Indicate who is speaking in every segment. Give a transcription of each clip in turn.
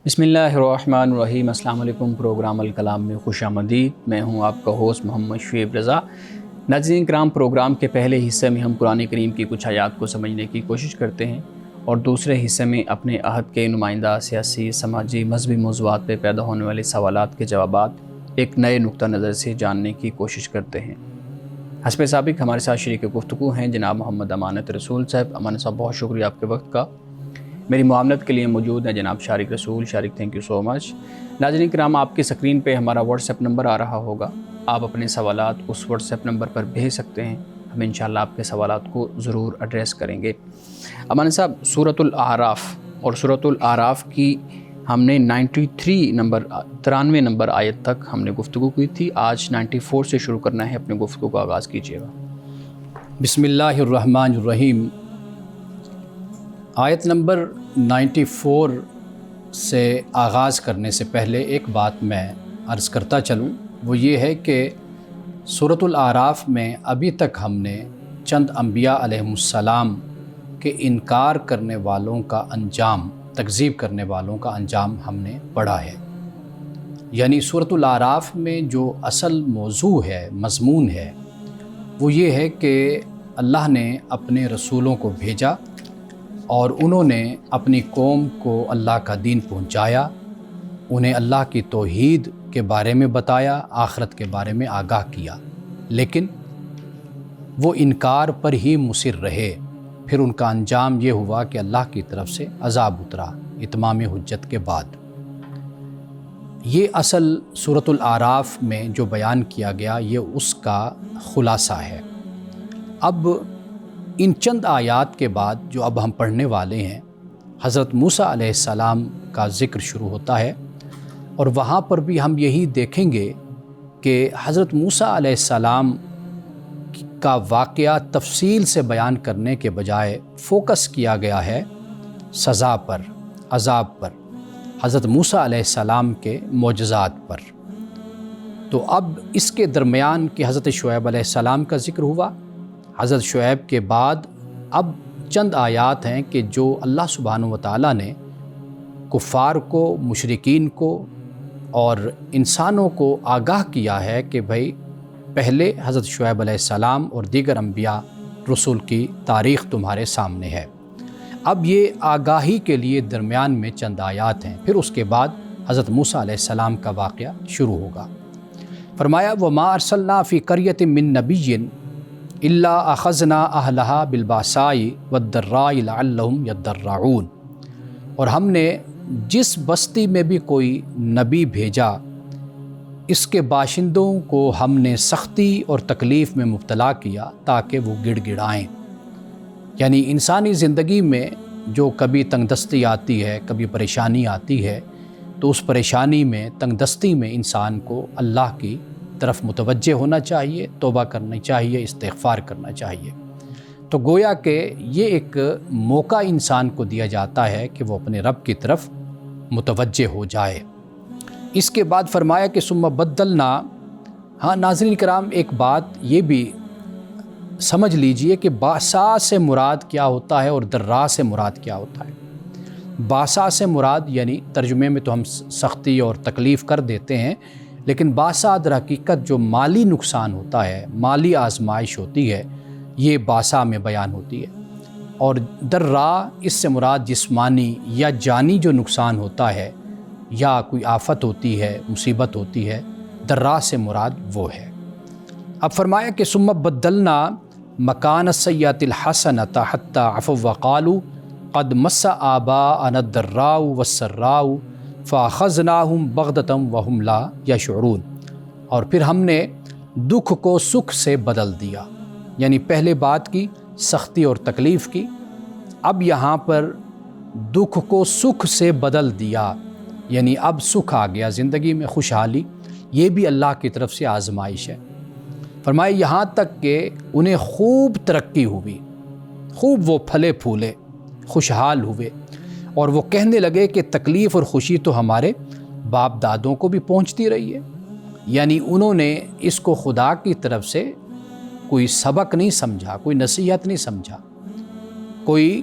Speaker 1: بسم اللہ الرحمن الرحیم۔ السلام علیکم۔ پروگرام الکلام میں خوش آمدید۔ میں ہوں آپ کا ہوسٹ محمد شعیب رضا۔ ناظرین کرام، پروگرام کے پہلے حصے میں ہم قرآن کریم کی کچھ آیات کو سمجھنے کی کوشش کرتے ہیں اور دوسرے حصے میں اپنے عہد کے نمائندہ سیاسی، سماجی، مذہبی موضوعات پہ پیدا ہونے والے سوالات کے جوابات ایک نئے نقطہ نظر سے جاننے کی کوشش کرتے ہیں۔ حسب سابق ہمارے ساتھ شریک گفتگو ہیں جناب محمد امانت رسول صاحب۔ امانت صاحب، بہت شکریہ آپ کے وقت کا۔ میری معاونت کے لیے موجود ہیں جناب شارق رسول۔ شارق، تھینک یو سو مچ۔ ناظرین کرام، آپ کی سکرین پہ ہمارا واٹس ایپ نمبر آ رہا ہوگا، آپ اپنے سوالات اس واٹس ایپ نمبر پر بھیج سکتے ہیں، ہم انشاءاللہ آپ کے سوالات کو ضرور ایڈریس کریں گے۔ امان صاحب، سورۃ الاعراف اور سورۃ الاعراف کی ہم نے 93 نمبر آیت تک ہم نے گفتگو کی تھی، آج 94 سے شروع کرنا ہے، اپنے گفتگو کا آغاز کیجیے گا۔
Speaker 2: بسم اللہ الرحمن الرحیم۔ آیت نمبر 94 سے آغاز کرنے سے پہلے ایک بات میں عرض کرتا چلوں، وہ یہ ہے کہ سورۃ الاعراف میں ابھی تک ہم نے چند انبیاء علیہم السلام کے انکار کرنے والوں کا انجام، تکذیب کرنے والوں کا انجام ہم نے پڑھا ہے۔ یعنی سورۃ الاعراف میں جو اصل موضوع ہے، مضمون ہے، وہ یہ ہے کہ اللہ نے اپنے رسولوں کو بھیجا اور انہوں نے اپنی قوم کو اللہ کا دین پہنچایا، انہیں اللہ کی توحید کے بارے میں بتایا، آخرت کے بارے میں آگاہ کیا، لیکن وہ انکار پر ہی مصر رہے۔ پھر ان کا انجام یہ ہوا کہ اللہ کی طرف سے عذاب اترا اتمام حجت کے بعد۔ یہ اصل سورۃ الاعراف میں جو بیان کیا گیا، یہ اس کا خلاصہ ہے۔ اب ان چند آیات کے بعد جو اب ہم پڑھنے والے ہیں، حضرت موسیٰ علیہ السلام کا ذکر شروع ہوتا ہے، اور وہاں پر بھی ہم یہی دیکھیں گے کہ حضرت موسیٰ علیہ السلام کا واقعہ تفصیل سے بیان کرنے کے بجائے فوکس کیا گیا ہے سزا پر، عذاب پر، حضرت موسیٰ علیہ السلام کے معجزات پر۔ تو اب اس کے درمیان کہ حضرت شعیب علیہ السلام کا ذکر ہوا، حضرت شعیب کے بعد اب چند آیات ہیں کہ جو اللہ سبحانہ و تعالیٰ نے کفار کو، مشرکین کو اور انسانوں کو آگاہ کیا ہے کہ بھئی پہلے حضرت شعیب علیہ السلام اور دیگر انبیاء رسول کی تاریخ تمہارے سامنے ہے۔ اب یہ آگاہی کے لیے درمیان میں چند آیات ہیں، پھر اس کے بعد حضرت موسیٰ علیہ السلام کا واقعہ شروع ہوگا۔ فرمایا وَمَا أَرْسَلْنَا فِي قَرْيَةٍ مِّن نَبِيٍّ إِلَّا أَخَذْنَا أَهْلَهَا بِالْبَأْسَاءِ وَالضَّرَّاءِ لَعَلَّهُمْ يَضَّرَّعُونَ۔ اور ہم نے جس بستی میں بھی کوئی نبی بھیجا، اس کے باشندوں کو ہم نے سختی اور تکلیف میں مبتلا کیا تاکہ وہ گڑ گڑائیں۔ یعنی انسانی زندگی میں جو کبھی تنگ دستی آتی ہے، کبھی پریشانی آتی ہے، تو اس پریشانی میں، تنگ دستی میں انسان کو اللہ کی طرف متوجہ ہونا چاہیے، توبہ کرنی چاہیے، استغفار کرنا چاہیے۔ تو گویا کہ یہ ایک موقع انسان کو دیا جاتا ہے کہ وہ اپنے رب کی طرف متوجہ ہو جائے۔ اس کے بعد فرمایا کہ ثم بدلنا۔ ہاں ناظرین کرام، ایک بات یہ بھی سمجھ لیجئے کہ باسا سے مراد کیا ہوتا ہے اور درا سے مراد کیا ہوتا ہے۔ باسا سے مراد یعنی ترجمے میں تو ہم سختی اور تکلیف کر دیتے ہیں، لیکن باسا در حقیقت جو مالی نقصان ہوتا ہے، مالی آزمائش ہوتی ہے، یہ باسا میں بیان ہوتی ہے۔ اور درا اس سے مراد جسمانی یا جانی جو نقصان ہوتا ہے، یا کوئی آفت ہوتی ہے، مصیبت ہوتی ہے، درا سے مراد وہ ہے۔ اب فرمایا کہ ثم بدلنا مکان السیئۃ الحسنۃ حتی عفوا وقالوا قد مس آباءنا الضراء والسراء فاخذناہم بغتۃ وہم لا یشعرون۔ اور پھر ہم نے دکھ کو سکھ سے بدل دیا، یعنی پہلے بات کی سختی اور تکلیف کی، اب یہاں پر دکھ کو سکھ سے بدل دیا، یعنی اب سکھ آ گیا زندگی میں، خوشحالی۔ یہ بھی اللہ کی طرف سے آزمائش ہے۔ فرمایا یہاں تک کہ انہیں خوب ترقی ہوئی، خوب وہ پھلے پھولے، خوشحال ہوئے، اور وہ کہنے لگے کہ تکلیف اور خوشی تو ہمارے باپ دادوں کو بھی پہنچتی رہی ہے۔ یعنی انہوں نے اس کو خدا کی طرف سے کوئی سبق نہیں سمجھا، کوئی نصیحت نہیں سمجھا، کوئی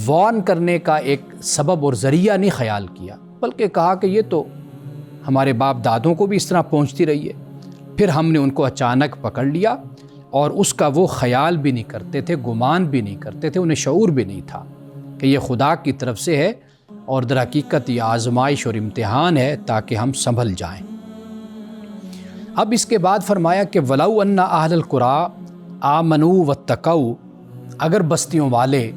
Speaker 2: وارن کرنے کا ایک سبب اور ذریعہ نہیں خیال کیا، بلکہ کہا کہ یہ تو ہمارے باپ دادوں کو بھی اس طرح پہنچتی رہی ہے۔ پھر ہم نے ان کو اچانک پکڑ لیا اور اس کا وہ خیال بھی نہیں کرتے تھے، گمان بھی نہیں کرتے تھے، انہیں شعور بھی نہیں تھا کہ یہ خدا کی طرف سے ہے، اور در حقیقت یہ آزمائش اور امتحان ہے تاکہ ہم سنبھل جائیں۔ اب اس کے بعد فرمایا کہ وَلَوْ أَنَّ أَهْلَ الْقُرَىٰ آمَنُوا وَاتَّقَوْا، اگر بستیوں والے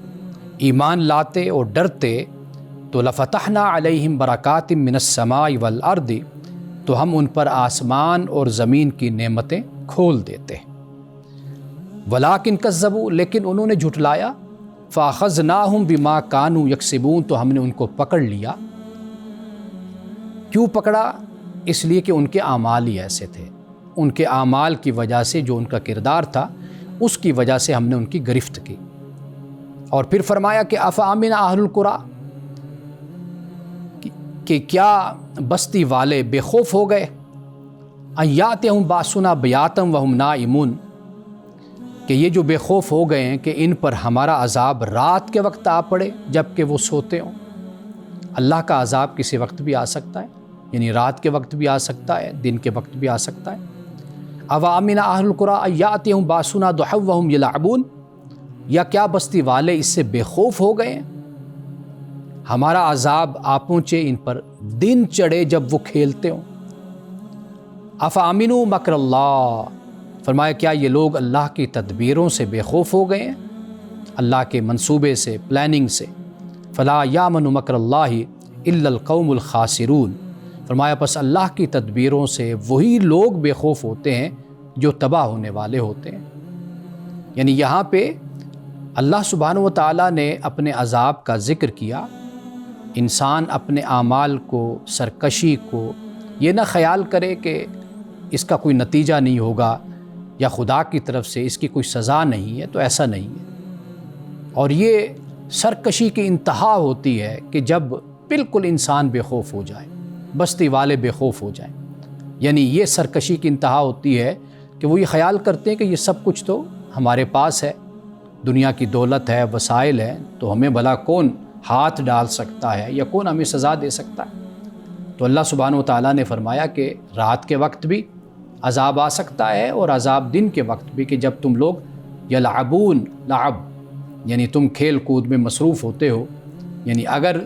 Speaker 2: ایمان لاتے اور ڈرتے تو لَفَتَحْنَا عَلَيْهِمْ بَرَكَاتٍ مِّنَ السَّمَاءِ وَالْأَرْضِ، تو ہم ان پر آسمان اور زمین کی نعمتیں کھول دیتے۔ وَلَٰكِن كَذَّبُوا، لیکن انہوں نے جھٹلایا۔ فَأَخَذْنَاهُمْ بِمَا كَانُوا يَكْسِبُونَ، تو ہم نے ان کو پکڑ لیا۔ کیوں پکڑا؟ اس لیے کہ ان کے اعمال ہی ایسے تھے، ان کے اعمال کی وجہ سے جو ان کا کردار تھا اس کی وجہ سے ہم نے ان کی گرفت کی۔ اور پھر فرمایا کہ أَفَأَمِنَ أَهْلُ الْقُرَىٰ، کہ کیا بستی والے بے خوف ہو گئے، أَن يَأْتِيَهُمْ بَأْسُنَا بَيَاتًا وَهُمْ نَائِمُونَ، کہ یہ جو بے خوف ہو گئے ہیں کہ ان پر ہمارا عذاب رات کے وقت آ پڑے جب کہ وہ سوتے ہوں۔ اللہ کا عذاب کسی وقت بھی آ سکتا ہے، یعنی رات کے وقت بھی آ سکتا ہے، دن کے وقت بھی آ سکتا ہے۔ أَوَأَمِنَ أَهْلُ الْقُرَىٰ أَن يَأْتِيَهُمْ بَأْسُنَا ضُحًى وَهُمْ يَلْعَبُونَ، یا کیا بستی والے اس سے بے خوف ہو گئے ہیں، ہمارا عذاب آ پہنچے ان پر دن چڑھے جب وہ کھیلتے ہوں۔ أَفَأَمِنُوا مَكْرَ اللَّهِ، فرمایا کیا یہ لوگ اللہ کی تدبیروں سے بے خوف ہو گئے ہیں، اللہ کے منصوبے سے، پلاننگ سے۔ فَلَا يَأْمَنُ مَكْرَ اللَّهِ إِلَّا الْقَوْمُ الْخَاسِرُونَ، فرمایا پس اللہ کی تدبیروں سے وہی لوگ بے خوف ہوتے ہیں جو تباہ ہونے والے ہوتے ہیں۔ یعنی یہاں پہ اللہ سبحانہ و تعالیٰ نے اپنے عذاب کا ذکر کیا۔ انسان اپنے اعمال کو، سرکشی کو یہ نہ خیال کرے کہ اس کا کوئی نتیجہ نہیں ہوگا یا خدا کی طرف سے اس کی کوئی سزا نہیں ہے، تو ایسا نہیں ہے۔ اور یہ سرکشی کی انتہا ہوتی ہے کہ جب بالکل انسان بے خوف ہو جائے، بستی والے بے خوف ہو جائیں، یعنی یہ سرکشی کی انتہا ہوتی ہے کہ وہ یہ خیال کرتے ہیں کہ یہ سب کچھ تو ہمارے پاس ہے، دنیا کی دولت ہے، وسائل ہے، تو ہمیں بھلا کون ہاتھ ڈال سکتا ہے یا کون ہمیں سزا دے سکتا ہے۔ تو اللہ سبحانہ و تعالیٰ نے فرمایا کہ رات کے وقت بھی عذاب آ سکتا ہے اور عذاب دن کے وقت بھی، کہ جب تم لوگ یلعبون، لعب یعنی تم کھیل کود میں مصروف ہوتے ہو، یعنی اگر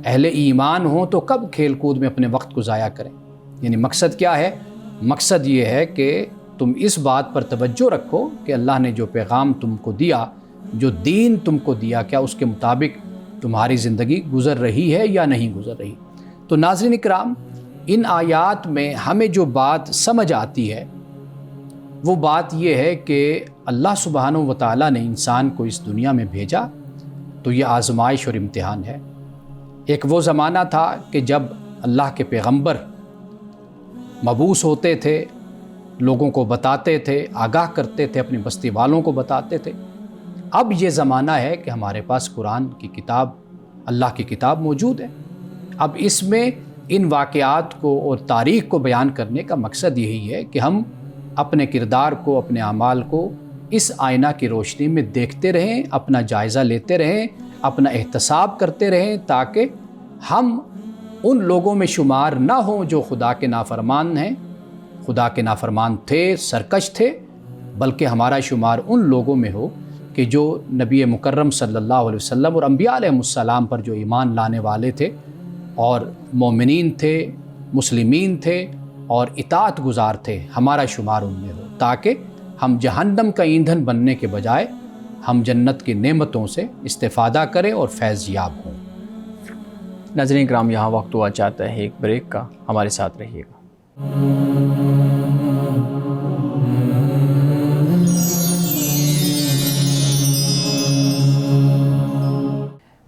Speaker 2: اہل ایمان ہوں تو کب کھیل کود میں اپنے وقت کو ضائع کریں۔ یعنی مقصد کیا ہے؟ مقصد یہ ہے کہ تم اس بات پر توجہ رکھو کہ اللہ نے جو پیغام تم کو دیا، جو دین تم کو دیا، کیا اس کے مطابق تمہاری زندگی گزر رہی ہے یا نہیں گزر رہی۔ تو ناظرین اکرام، ان آیات میں ہمیں جو بات سمجھ آتی ہے وہ بات یہ ہے کہ اللہ سبحانہ و تعالیٰ نے انسان کو اس دنیا میں بھیجا تو یہ آزمائش اور امتحان ہے۔ ایک وہ زمانہ تھا کہ جب اللہ کے پیغمبر مبعوث ہوتے تھے، لوگوں کو بتاتے تھے، آگاہ کرتے تھے، اپنی بستی والوں کو بتاتے تھے۔ اب یہ زمانہ ہے کہ ہمارے پاس قرآن کی کتاب، اللہ کی کتاب موجود ہے۔ اب اس میں ان واقعات کو اور تاریخ کو بیان کرنے کا مقصد یہی ہے کہ ہم اپنے کردار کو، اپنے اعمال کو اس آئینہ کی روشنی میں دیکھتے رہیں، اپنا جائزہ لیتے رہیں، اپنا احتساب کرتے رہیں، تاکہ ہم ان لوگوں میں شمار نہ ہوں جو خدا کے نافرمان ہیں، خدا کے نافرمان تھے، سرکش تھے، بلکہ ہمارا شمار ان لوگوں میں ہو کہ جو نبی مکرم صلی اللہ علیہ وسلم اور انبیاء علیہ السلام پر جو ایمان لانے والے تھے اور مومنین تھے، مسلمین تھے اور اطاعت گزار تھے، ہمارا شمار ان میں ہو، تاکہ ہم جہنم کا ایندھن بننے کے بجائے ہم جنت کی نعمتوں سے استفادہ کریں اور فیض یاب ہوں۔
Speaker 1: ناظرین کرام، یہاں وقت ہوا چاہتا ہے ایک بریک کا، ہمارے ساتھ رہیے گا۔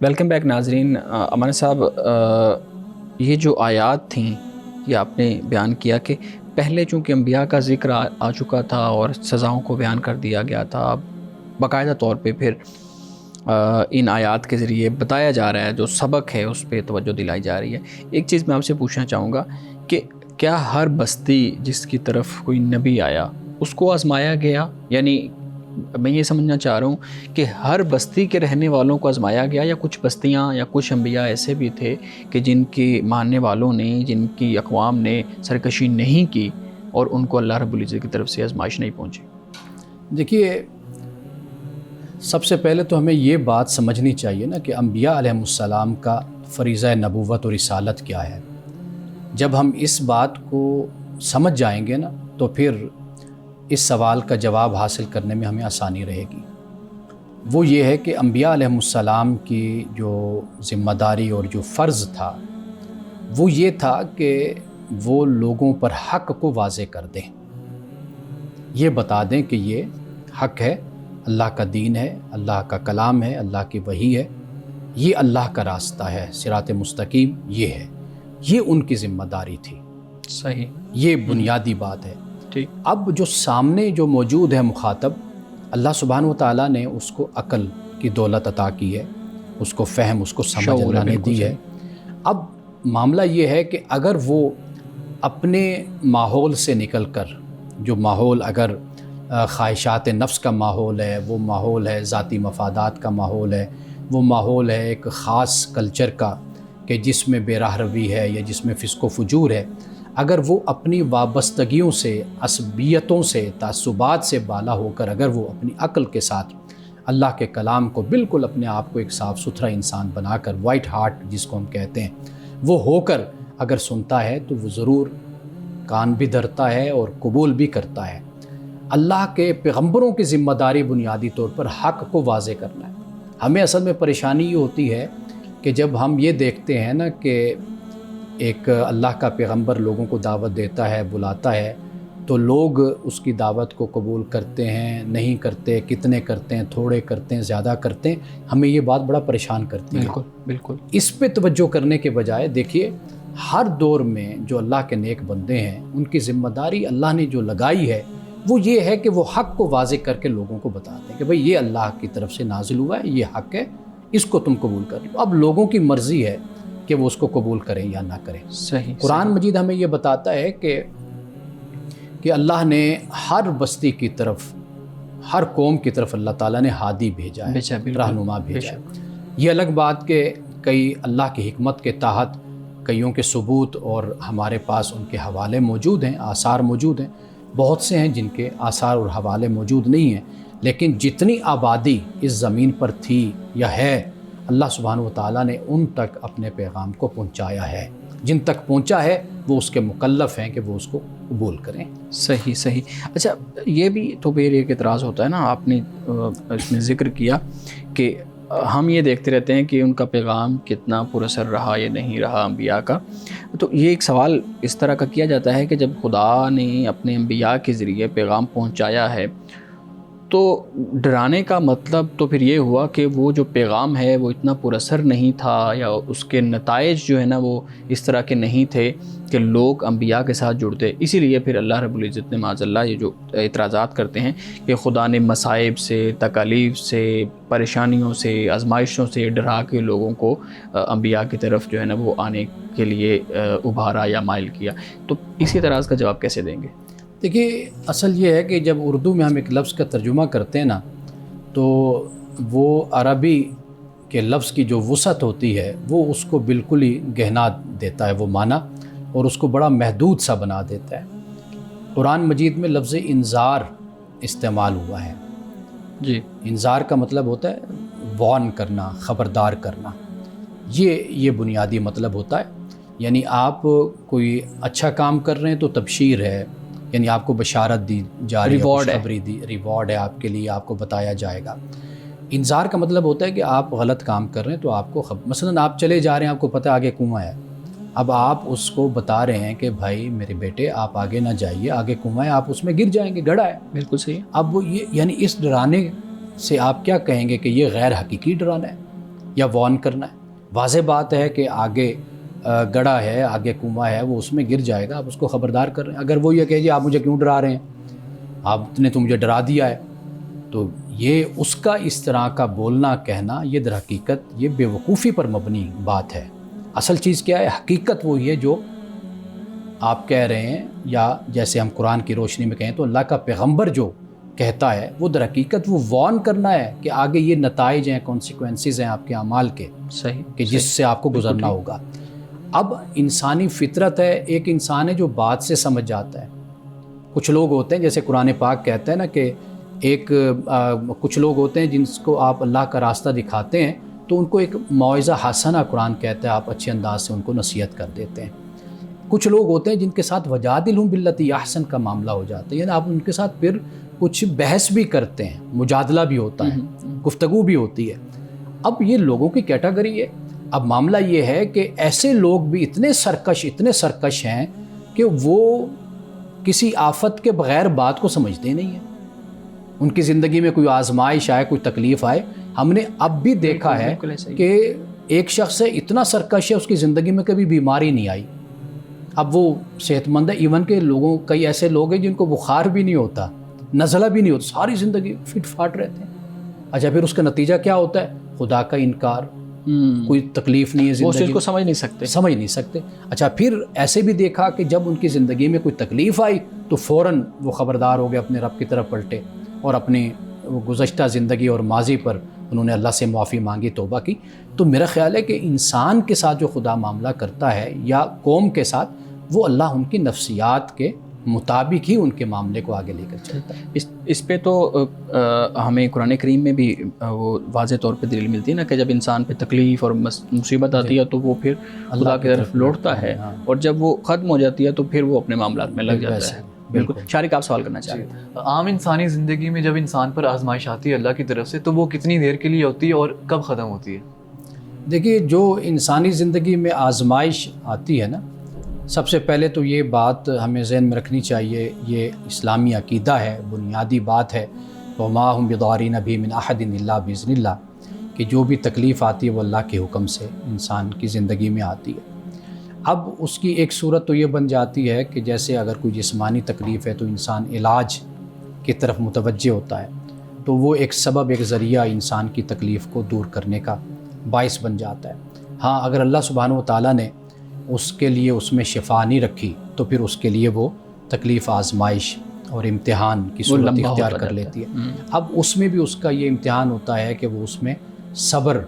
Speaker 1: ویلکم بیک ناظرین۔ امان صاحب، یہ جو آیات تھیں یہ آپ نے بیان کیا کہ پہلے چونکہ انبیاء کا ذکر آ چکا تھا اور سزاؤں کو بیان کر دیا گیا تھا، اب باقاعدہ طور پہ پھر ان آیات کے ذریعے بتایا جا رہا ہے، جو سبق ہے اس پہ توجہ دلائی جا رہی ہے۔ ایک چیز میں آپ سے پوچھنا چاہوں گا کہ کیا ہر بستی جس کی طرف کوئی نبی آیا اس کو آزمایا گیا؟ یعنی میں یہ سمجھنا چاہ رہا ہوں کہ ہر بستی کے رہنے والوں کو آزمایا گیا، یا کچھ بستیاں یا کچھ انبیاء ایسے بھی تھے کہ جن کے ماننے والوں نے، جن کی اقوام نے سرکشی نہیں کی اور ان کو اللہ رب العزت کی طرف سے آزمائش نہیں پہنچی؟
Speaker 2: دیکھیے، سب سے پہلے تو ہمیں یہ بات سمجھنی چاہیے نا کہ انبیاء علیہ السلام کا فریضہ نبوت اور رسالت کیا ہے۔ جب ہم اس بات کو سمجھ جائیں گے نا تو پھر اس سوال کا جواب حاصل کرنے میں ہمیں آسانی رہے گی۔ وہ یہ ہے کہ انبیاء علیہ السلام کی جو ذمہ داری اور جو فرض تھا وہ یہ تھا کہ وہ لوگوں پر حق کو واضح کر دیں، یہ بتا دیں کہ یہ حق ہے، اللہ کا دین ہے، اللہ کا کلام ہے، اللہ کی وحی ہے، یہ اللہ کا راستہ ہے، صراط مستقیم یہ ہے۔ یہ ان کی ذمہ داری تھی۔
Speaker 1: صحیح،
Speaker 2: یہ بنیادی بات ہے۔
Speaker 1: ٹھیک۔
Speaker 2: اب جو سامنے جو موجود ہے مخاطب، اللہ سبحانہ و تعالیٰ نے اس کو عقل کی دولت عطا کی ہے، اس کو فہم، اس کو سمجھ
Speaker 1: شعور
Speaker 2: اللہ نے
Speaker 1: بالکل
Speaker 2: دی ہے۔ اب معاملہ یہ ہے کہ اگر وہ اپنے ماحول سے نکل کر، جو ماحول اگر خواہشات نفس کا ماحول ہے، وہ ماحول ہے ذاتی مفادات کا ماحول ہے، وہ ماحول ہے ایک خاص کلچر کا کہ جس میں بے راہ روی ہے یا جس میں فسق و فجور ہے، اگر وہ اپنی وابستگیوں سے، عصبیتوں سے، تعصبات سے بالا ہو کر اگر وہ اپنی عقل کے ساتھ اللہ کے کلام کو بالکل اپنے آپ کو ایک صاف ستھرا انسان بنا کر، وائٹ ہارٹ جس کو ہم کہتے ہیں، وہ ہو کر اگر سنتا ہے تو وہ ضرور کان بھی دھرتا ہے اور قبول بھی کرتا ہے۔ اللہ کے پیغمبروں کی ذمہ داری بنیادی طور پر حق کو واضح کرنا ہے۔ ہمیں اصل میں پریشانی یہ ہوتی ہے کہ جب ہم یہ دیکھتے ہیں نا کہ ایک اللہ کا پیغمبر لوگوں کو دعوت دیتا ہے، بلاتا ہے، تو لوگ اس کی دعوت کو قبول کرتے ہیں، نہیں کرتے، کتنے کرتے ہیں، تھوڑے کرتے ہیں، زیادہ کرتے ہیں، ہمیں یہ بات بڑا پریشان کرتی ہے۔
Speaker 1: بالکل بالکل۔
Speaker 2: اس پہ توجہ کرنے کے بجائے دیکھیے، ہر دور میں جو اللہ کے نیک بندے ہیں ان کی ذمہ داری اللہ نے جو لگائی ہے وہ یہ ہے کہ وہ حق کو واضح کر کے لوگوں کو بتاتے ہیں کہ بھئی یہ اللہ کی طرف سے نازل ہوا ہے، یہ حق ہے، اس کو تم قبول کر لو۔ اب لوگوں کی مرضی ہے کہ وہ اس کو قبول کریں یا نہ کریں۔
Speaker 1: صحیح۔
Speaker 2: قرآن مجید ہمیں یہ بتاتا ہے کہ اللہ نے ہر بستی کی طرف، ہر قوم کی طرف اللہ تعالیٰ نے ہادی بھیجا ہے، رہنما بھیجا ہے۔ یہ الگ بات کہ کئی اللہ کی حکمت کے تحت کئیوں کے ثبوت اور ہمارے پاس ان کے حوالے موجود ہیں، آثار موجود ہیں، بہت سے ہیں جن کے آثار اور حوالے موجود نہیں ہیں، لیکن جتنی آبادی اس زمین پر تھی یا ہے، اللہ سبحانہ و تعالیٰ نے ان تک اپنے پیغام کو پہنچایا ہے۔ جن تک پہنچا ہے وہ اس کے مکلف ہیں کہ وہ اس کو قبول کریں۔
Speaker 1: صحیح صحیح۔ اچھا، یہ بھی تو پھر ایک اعتراض ہوتا ہے نا، آپ نے اس میں ذکر کیا کہ ہم یہ دیکھتے رہتے ہیں کہ ان کا پیغام کتنا پر اثر رہا یا نہیں رہا انبیاء کا۔ تو یہ ایک سوال اس طرح کا کیا جاتا ہے کہ جب خدا نے اپنے انبیاء کے ذریعے پیغام پہنچایا ہے تو ڈرانے کا مطلب تو پھر یہ ہوا کہ وہ جو پیغام ہے وہ اتنا پر اثر نہیں تھا، یا اس کے نتائج جو ہے نا وہ اس طرح کے نہیں تھے کہ لوگ انبیاء کے ساتھ جڑتے۔ اسی لیے پھر اللہ رب العزت نے معاذ اللہ یہ جو اعتراضات کرتے ہیں کہ خدا نے مصائب سے، تکالیف سے، پریشانیوں سے، آزمائشوں سے ڈرا کے لوگوں کو انبیاء کی طرف جو ہے نا وہ آنے کے لیے ابھارا یا مائل کیا۔ تو اس اعتراض کا جواب کیسے دیں گے؟
Speaker 2: دیکھیے، اصل یہ ہے کہ جب اردو میں ہم ایک لفظ کا ترجمہ کرتے ہیں نا تو وہ عربی کے لفظ کی جو وسعت ہوتی ہے وہ اس کو بالکل ہی گہنا دیتا ہے وہ معنی، اور اس کو بڑا محدود سا بنا دیتا ہے۔ قرآن مجید میں لفظ انذار استعمال ہوا ہے۔
Speaker 1: جی،
Speaker 2: انذار کا مطلب ہوتا ہے وارن کرنا، خبردار کرنا، یہ بنیادی مطلب ہوتا ہے۔ یعنی آپ کوئی اچھا کام کر رہے ہیں تو تبشیر ہے، یعنی آپ کو بشارت دی جا رہی ہے، خوشخبری دی، ریوارڈ ہے آپ کے لیے، آپ کو بتایا جائے گا۔ انذار کا مطلب ہوتا ہے کہ آپ غلط کام کر رہے ہیں تو آپ کو مثلا آپ چلے جا رہے ہیں، آپ کو پتہ ہے آگے کنواں ہے، اب آپ اس کو بتا رہے ہیں کہ بھائی میرے بیٹے آپ آگے نہ جائیے، آگے کنواں ہے، آپ اس میں گر جائیں گے، گڑھا ہے۔
Speaker 1: بالکل صحیح۔
Speaker 2: اب وہ یہ یعنی اس ڈرانے سے آپ کیا کہیں گے کہ یہ غیر حقیقی ڈرانا ہے یا وارن کرنا ہے؟ واضح بات ہے کہ آگے گڑھا ہے، آگے کنواں ہے، وہ اس میں گر جائے گا، آپ اس کو خبردار کر رہے ہیں۔ اگر وہ یہ کہ جی آپ مجھے کیوں ڈرا رہے ہیں، آپ نے تو مجھے ڈرا دیا ہے، تو یہ اس کا اس طرح کا بولنا کہنا یہ در حقیقت یہ بے وقوفی پر مبنی بات ہے۔ اصل چیز کیا ہے؟ حقیقت وہی ہے جو آپ کہہ رہے ہیں، یا جیسے ہم قرآن کی روشنی میں کہیں تو اللہ کا پیغمبر جو کہتا ہے وہ در حقیقت وہ وارن کرنا ہے کہ آگے یہ نتائج ہیں، کانسیکوینسز ہیں آپ کے اعمال کے،
Speaker 1: صحیح،
Speaker 2: کہ جس سے آپ کو گزرنا ہوگا۔ اب انسانی فطرت ہے، ایک انسان ہے جو بات سے سمجھ جاتا ہے۔ کچھ لوگ ہوتے ہیں جیسے قرآن پاک کہتا ہے نا کہ کچھ لوگ ہوتے ہیں جن کو آپ اللہ کا راستہ دکھاتے ہیں تو ان کو ایک موعظہ حسنہ قرآن کہتا ہے، آپ اچھے انداز سے ان کو نصیحت کر دیتے ہیں۔ کچھ لوگ ہوتے ہیں جن کے ساتھ وجادلہم باللتی احسن کا معاملہ ہو جاتا ہے، یعنی آپ ان کے ساتھ پھر کچھ بحث بھی کرتے ہیں، مجادلہ بھی ہوتا ہے، گفتگو بھی ہوتی ہے۔ اب یہ لوگوں کی کیٹیگری ہے۔ اب معاملہ یہ ہے کہ ایسے لوگ بھی اتنے سرکش ہیں کہ وہ کسی آفت کے بغیر بات کو سمجھتے نہیں ہیں۔ ان کی زندگی میں کوئی آزمائش آئے، کوئی تکلیف آئے، ہم نے اب بھی دیکھا ہے کہ ایک شخص ہے اتنا سرکش ہے، اس کی زندگی میں کبھی بیماری نہیں آئی، اب وہ صحت مند ہے۔ ایون کہ کئی ایسے لوگ ہیں جن کو بخار بھی نہیں ہوتا، نزلہ بھی نہیں ہوتا، ساری زندگی فٹ فاٹ رہتے ہیں۔ اچھا پھر اس کا نتیجہ کیا ہوتا ہے؟ خدا کا انکار، کوئی تکلیف نہیں ہے زندگی،
Speaker 1: وہ اس چیز کو سمجھ نہیں سکتے۔
Speaker 2: اچھا پھر ایسے بھی دیکھا کہ جب ان کی زندگی میں کوئی تکلیف آئی تو فوراً وہ خبردار ہو گئے، اپنے رب کی طرف پلٹے اور اپنی گزشتہ زندگی اور ماضی پر انہوں نے اللہ سے معافی مانگی، توبہ کی۔ تو میرا خیال ہے کہ انسان کے ساتھ جو خدا معاملہ کرتا ہے یا قوم کے ساتھ، وہ اللہ ان کی نفسیات کے مطابق ہی ان کے معاملے کو آگے لے کر چلتا ہے۔
Speaker 1: اس پہ تو ہمیں قرآن کریم میں بھی وہ واضح طور پہ دلیل ملتی ہے نا کہ جب انسان پہ تکلیف اور مصیبت آتی ہے تو وہ پھر خدا کی طرف لوٹتا ہے، اور جب وہ ختم ہو جاتی ہے تو پھر وہ اپنے معاملات میں لگ جاتا ہے۔ بالکل شارق، آپ سوال کرنا چاہ رہے ہیں۔
Speaker 3: عام انسانی زندگی میں جب انسان پر آزمائش آتی ہے اللہ کی طرف سے تو وہ کتنی دیر کے لیے ہوتی ہے اور کب ختم ہوتی ہے؟
Speaker 2: دیکھیے جو انسانی زندگی میں آزمائش آتی ہے نا، سب سے پہلے تو یہ بات ہمیں ذہن میں رکھنی چاہیے، یہ اسلامی عقیدہ ہے، بنیادی بات ہے، وما هم بضارین بہ من احد الا باذن اللہ، کہ جو بھی تکلیف آتی ہے وہ اللہ کے حکم سے انسان کی زندگی میں آتی ہے۔ اب اس کی ایک صورت تو یہ بن جاتی ہے کہ جیسے اگر کوئی جسمانی تکلیف ہے تو انسان علاج کی طرف متوجہ ہوتا ہے، تو وہ ایک سبب، ایک ذریعہ انسان کی تکلیف کو دور کرنے کا باعث بن جاتا ہے۔ ہاں اگر اللہ سبحانہ و تعالیٰ نے اس کے لیے اس میں شفا نہیں رکھی تو پھر اس کے لیے وہ تکلیف، آزمائش اور امتحان کی صورت اختیار کر لیتی ہے۔ اب اس میں بھی اس کا یہ امتحان ہوتا ہے کہ وہ اس میں صبر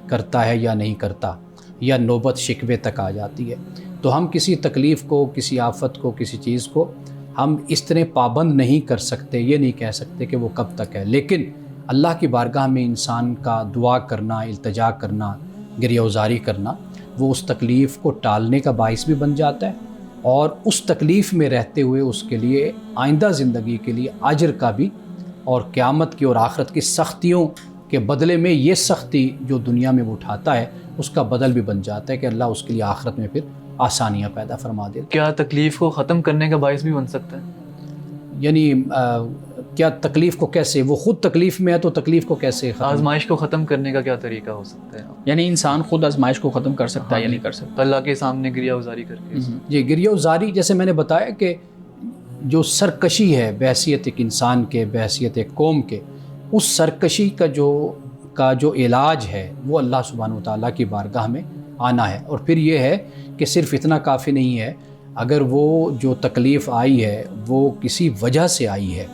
Speaker 2: کرتا ہے یا نہیں کرتا، یا نوبت شکوے تک آ جاتی ہے۔ تو ہم کسی تکلیف کو، کسی آفت کو، کسی چیز کو ہم اس طرح پابند نہیں کر سکتے، یہ نہیں کہہ سکتے کہ وہ کب تک ہے، لیکن اللہ کی بارگاہ میں انسان کا دعا کرنا، التجا کرنا، گریہ وزاری کرنا، وہ اس تکلیف کو ٹالنے کا باعث بھی بن جاتا ہے، اور اس تکلیف میں رہتے ہوئے اس کے لیے آئندہ زندگی کے لیے اجر کا بھی، اور قیامت کی اور آخرت کی سختیوں کے بدلے میں یہ سختی جو دنیا میں وہ اٹھاتا ہے اس کا بدل بھی بن جاتا ہے کہ اللہ اس کے لیے آخرت میں پھر آسانیاں پیدا فرما دیتا ہے۔
Speaker 3: کیا تکلیف کو ختم کرنے کا باعث بھی بن سکتا ہے؟
Speaker 2: یعنی کیا تکلیف کو کیسے، وہ خود تکلیف میں ہے تو تکلیف کو کیسے ختم؟
Speaker 3: آزمائش کو ختم کرنے کا کیا طریقہ ہو سکتا ہے؟
Speaker 1: یعنی انسان خود آزمائش کو ختم کر سکتا ہے یا نہیں کر سکتا؟
Speaker 3: اللہ کے سامنے گریہ وزاری کر کے۔
Speaker 2: جی، گریہ وزاری جیسے میں نے بتایا کہ جو سرکشی ہے بحیثیت ایک انسان کے، بحیثیت ایک قوم کے، اس سرکشی کا جو علاج ہے وہ اللہ سبحانہ و تعالیٰ کی بارگاہ میں آنا ہے۔ اور پھر یہ ہے کہ صرف اتنا کافی نہیں ہے، اگر وہ جو تکلیف آئی ہے وہ کسی وجہ سے آئی ہے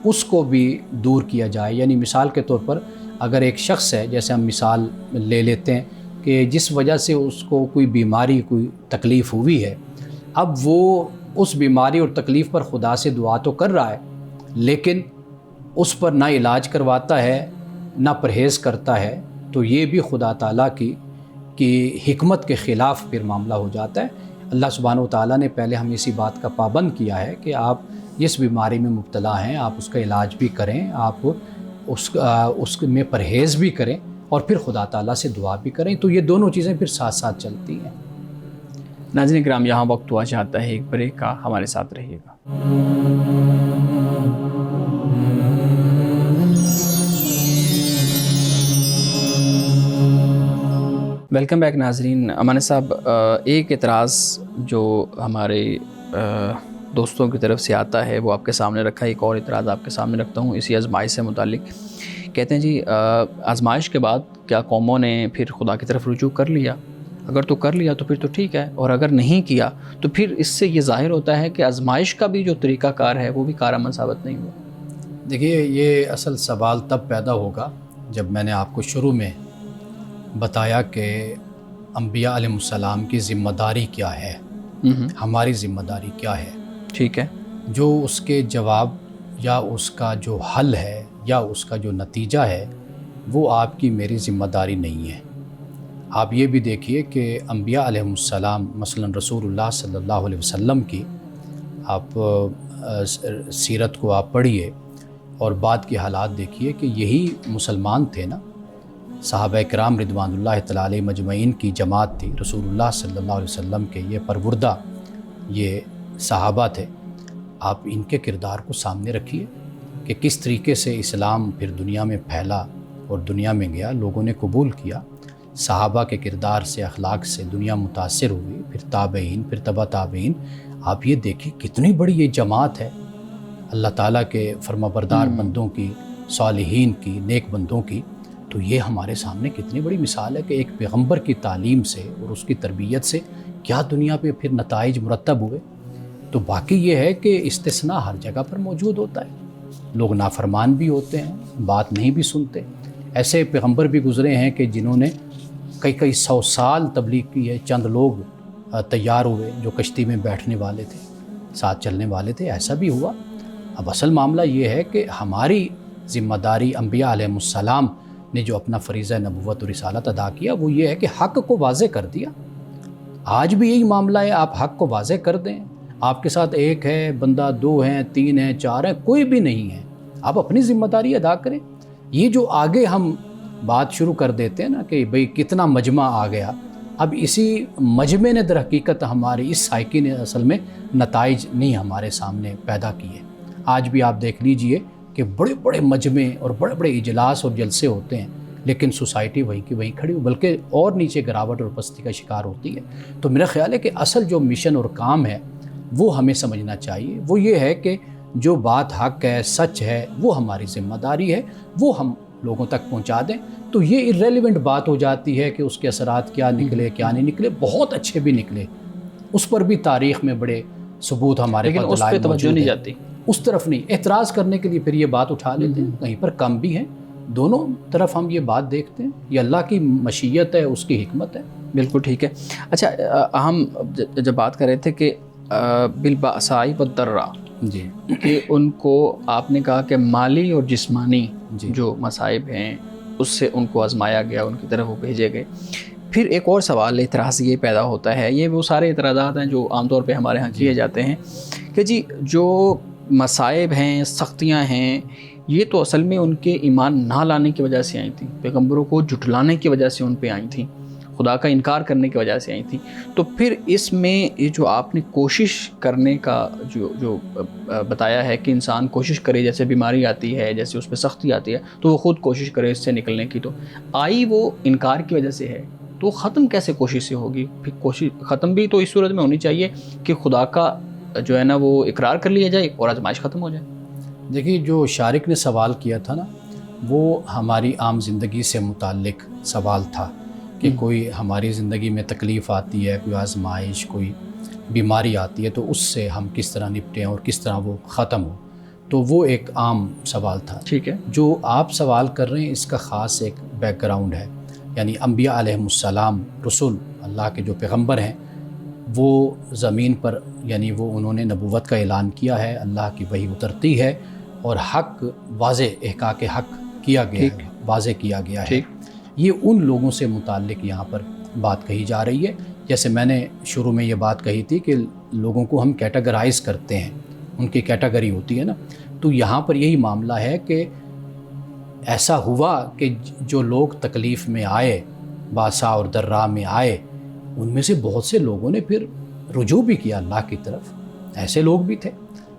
Speaker 2: اس کو بھی دور کیا جائے۔ یعنی مثال کے طور پر اگر ایک شخص ہے، جیسے ہم مثال لے لیتے ہیں کہ جس وجہ سے اس کو کوئی بیماری، کوئی تکلیف ہوئی ہے، اب وہ اس بیماری اور تکلیف پر خدا سے دعا تو کر رہا ہے، لیکن اس پر نہ علاج کرواتا ہے نہ پرہیز کرتا ہے، تو یہ بھی خدا تعالیٰ کی حکمت کے خلاف پھر معاملہ ہو جاتا ہے۔ اللہ سبحانہ و تعالیٰ نے پہلے ہمیں اسی بات کا پابند کیا ہے کہ آپ جس بیماری میں مبتلا ہیں آپ اس کا علاج بھی کریں، آپ اس میں پرہیز بھی کریں، اور پھر خدا تعالیٰ سے دعا بھی کریں، تو یہ دونوں چیزیں پھر ساتھ ساتھ چلتی ہیں۔
Speaker 1: ناظرین کرام، یہاں وقت ہوا چاہتا ہے ایک بریک کا، ہمارے ساتھ رہیے گا۔ ویلکم بیک ناظرین۔ امان صاحب، ایک اعتراض جو ہمارے دوستوں کی طرف سے آتا ہے وہ آپ کے سامنے رکھا ہے، ایک اور اعتراض آپ کے سامنے رکھتا ہوں اسی آزمائش سے متعلق۔ کہتے ہیں جی آزمائش کے بعد کیا قوموں نے پھر خدا کی طرف رجوع کر لیا؟ اگر تو کر لیا تو پھر تو ٹھیک ہے، اور اگر نہیں کیا تو پھر اس سے یہ ظاہر ہوتا ہے کہ آزمائش کا بھی جو طریقہ کار ہے وہ بھی کارآمد ثابت نہیں ہوا۔
Speaker 2: دیکھیے یہ اصل سوال تب پیدا ہوگا جب میں نے آپ کو شروع میں بتایا کہ انبیاء علیہ السلام کی ذمہ داری کیا ہے، ہماری ذمہ داری کیا ہے.
Speaker 1: ٹھیک ہے.
Speaker 2: جو اس کے جواب یا اس کا جو حل ہے یا اس کا جو نتیجہ ہے وہ آپ کی میری ذمہ داری نہیں ہے. آپ یہ بھی دیکھیے کہ انبیاء علیہ السلام مثلا رسول اللہ صلی اللہ علیہ وسلم کی آپ سیرت کو آپ پڑھیے اور بعد کے حالات دیکھیے کہ یہی مسلمان تھے نا، صحابہ کرام رضوان اللہ تعالیٰ علیہ مجمعین کی جماعت تھی. رسول اللہ صلی اللہ علیہ وسلم کے یہ پروردہ یہ صحابہ تھے. آپ ان کے کردار کو سامنے رکھیے کہ کس طریقے سے اسلام پھر دنیا میں پھیلا اور دنیا میں گیا، لوگوں نے قبول کیا. صحابہ کے کردار سے، اخلاق سے دنیا متاثر ہوئی، پھر تابعین، پھر تبع تابعین. آپ یہ دیکھیں کتنی بڑی یہ جماعت ہے اللہ تعالیٰ کے فرمانبردار بندوں کی، صالحین کی، نیک بندوں کی. تو یہ ہمارے سامنے کتنی بڑی مثال ہے کہ ایک پیغمبر کی تعلیم سے اور اس کی تربیت سے کیا دنیا پہ پھر نتائج مرتب ہوئے. تو باقی یہ ہے کہ استثناء ہر جگہ پر موجود ہوتا ہے، لوگ نافرمان بھی ہوتے ہیں، بات نہیں بھی سنتے. ایسے پیغمبر بھی گزرے ہیں کہ جنہوں نے کئی 100 سال تبلیغ کی ہے، چند لوگ تیار ہوئے جو کشتی میں بیٹھنے والے تھے، ساتھ چلنے والے تھے. ایسا بھی ہوا. اب اصل معاملہ یہ ہے کہ ہماری ذمہ داری انبیاء علیہ السلام نے جو اپنا فریضہ نبوت و رسالت ادا کیا وہ یہ ہے کہ حق کو واضح کر دیا. آج بھی یہی معاملہ ہے، آپ حق کو واضح کر دیں. آپ کے ساتھ ایک ہے بندہ، 2 ہیں، 3 ہیں، 4 ہیں، کوئی بھی نہیں ہے، آپ اپنی ذمہ داری ادا کریں. یہ جو آگے ہم بات شروع کر دیتے ہیں نا کہ بھئی کتنا مجمع آ گیا، اب اسی مجمع نے در حقیقت ہماری اس سائیکی نے اصل میں نتائج نہیں ہمارے سامنے پیدا کیے. آج بھی آپ دیکھ لیجئے کہ بڑے بڑے مجمع اور بڑے بڑے اجلاس اور جلسے ہوتے ہیں لیکن سوسائٹی وہیں کی وہیں کھڑی ہو، بلکہ اور نیچے گراوٹ اور پستی کا شکار ہوتی ہے. تو میرا خیال ہے کہ اصل جو مشن اور کام ہے وہ ہمیں سمجھنا چاہیے. وہ یہ ہے کہ جو بات حق ہے، سچ ہے، وہ ہماری ذمہ داری ہے، وہ ہم لوگوں تک پہنچا دیں. تو یہ irrelevant بات ہو جاتی ہے کہ اس کے اثرات کیا نکلے کیا نہیں نکلے. بہت اچھے بھی نکلے، اس پر بھی تاریخ میں بڑے ثبوت ہمارے
Speaker 1: لیکن
Speaker 2: پاس
Speaker 1: اس پہ توجہ نہیں جاتی،
Speaker 2: اس طرف نہیں. اعتراض کرنے کے لیے پھر یہ بات اٹھا لیتے ہیں، کہیں پر کم بھی ہیں. دونوں طرف ہم یہ بات دیکھتے ہیں، یہ اللہ کی مشیت ہے، اس کی حکمت ہے.
Speaker 1: بالکل ٹھیک ہے. اچھا ہم جب بات کر رہے تھے کہ بالبأساء والضراء،
Speaker 2: جی،
Speaker 1: کہ ان کو آپ نے کہا کہ مالی اور جسمانی
Speaker 2: جی،
Speaker 1: جو مصائب ہیں اس سے ان کو آزمایا گیا، ان کی طرف وہ بھیجے گئے. پھر ایک اور سوال اعتراض یہ پیدا ہوتا ہے، یہ وہ سارے اعتراضات ہیں جو عام طور پہ ہمارے ہاں کیے جاتے ہیں کہ جی جو مصائب ہیں، سختیاں ہیں، یہ تو اصل میں ان کے ایمان نہ لانے کی وجہ سے آئی تھیں، پیغمبروں کو جھٹلانے کی وجہ سے ان پہ آئی تھیں، خدا کا انکار کرنے کی وجہ سے آئی تھیں. تو پھر اس میں یہ جو آپ نے کوشش کرنے کا جو بتایا ہے کہ انسان کوشش کرے، جیسے بیماری آتی ہے، جیسے اس پہ سختی آتی ہے تو وہ خود کوشش کرے اس سے نکلنے کی، تو آئی وہ انکار کی وجہ سے ہے، تو ختم کیسے کوشش سے ہوگی؟ پھر کوشش ختم بھی تو اس صورت میں ہونی چاہیے کہ خدا کا جو ہے نا وہ اقرار کر لیا جائے اور آزمائش ختم ہو جائے.
Speaker 2: دیکھیے جو شارق نے سوال کیا تھا نا وہ ہماری عام زندگی سے متعلق سوال تھا کہ کوئی ہماری زندگی میں تکلیف آتی ہے، کوئی آزمائش، کوئی بیماری آتی ہے تو اس سے ہم کس طرح نپٹیں اور کس طرح وہ ختم ہو. تو وہ ایک عام سوال تھا.
Speaker 1: ٹھیک ہے.
Speaker 2: جو آپ سوال کر رہے ہیں اس کا خاص ایک بیک گراؤنڈ ہے، یعنی انبیاء علیہ السلام رسول اللہ کے جو پیغمبر ہیں وہ زمین پر، یعنی وہ انہوں نے نبوت کا اعلان کیا ہے، اللہ کی وحی اترتی ہے اور حق واضح احقاق حق کیا گیا ہے، واضح کیا گیا ہے. یہ ان لوگوں سے متعلق یہاں پر بات کہی جا رہی ہے. جیسے میں نے شروع میں یہ بات کہی تھی کہ لوگوں کو ہم کیٹاگرائز کرتے ہیں، ان کی کیٹاگری ہوتی ہے نا، تو یہاں پر یہی معاملہ ہے کہ ایسا ہوا کہ جو لوگ تکلیف میں آئے، باسا اور درا میں آئے، ان میں سے بہت سے لوگوں نے پھر رجوع بھی کیا اللہ کی طرف. ایسے لوگ بھی تھے،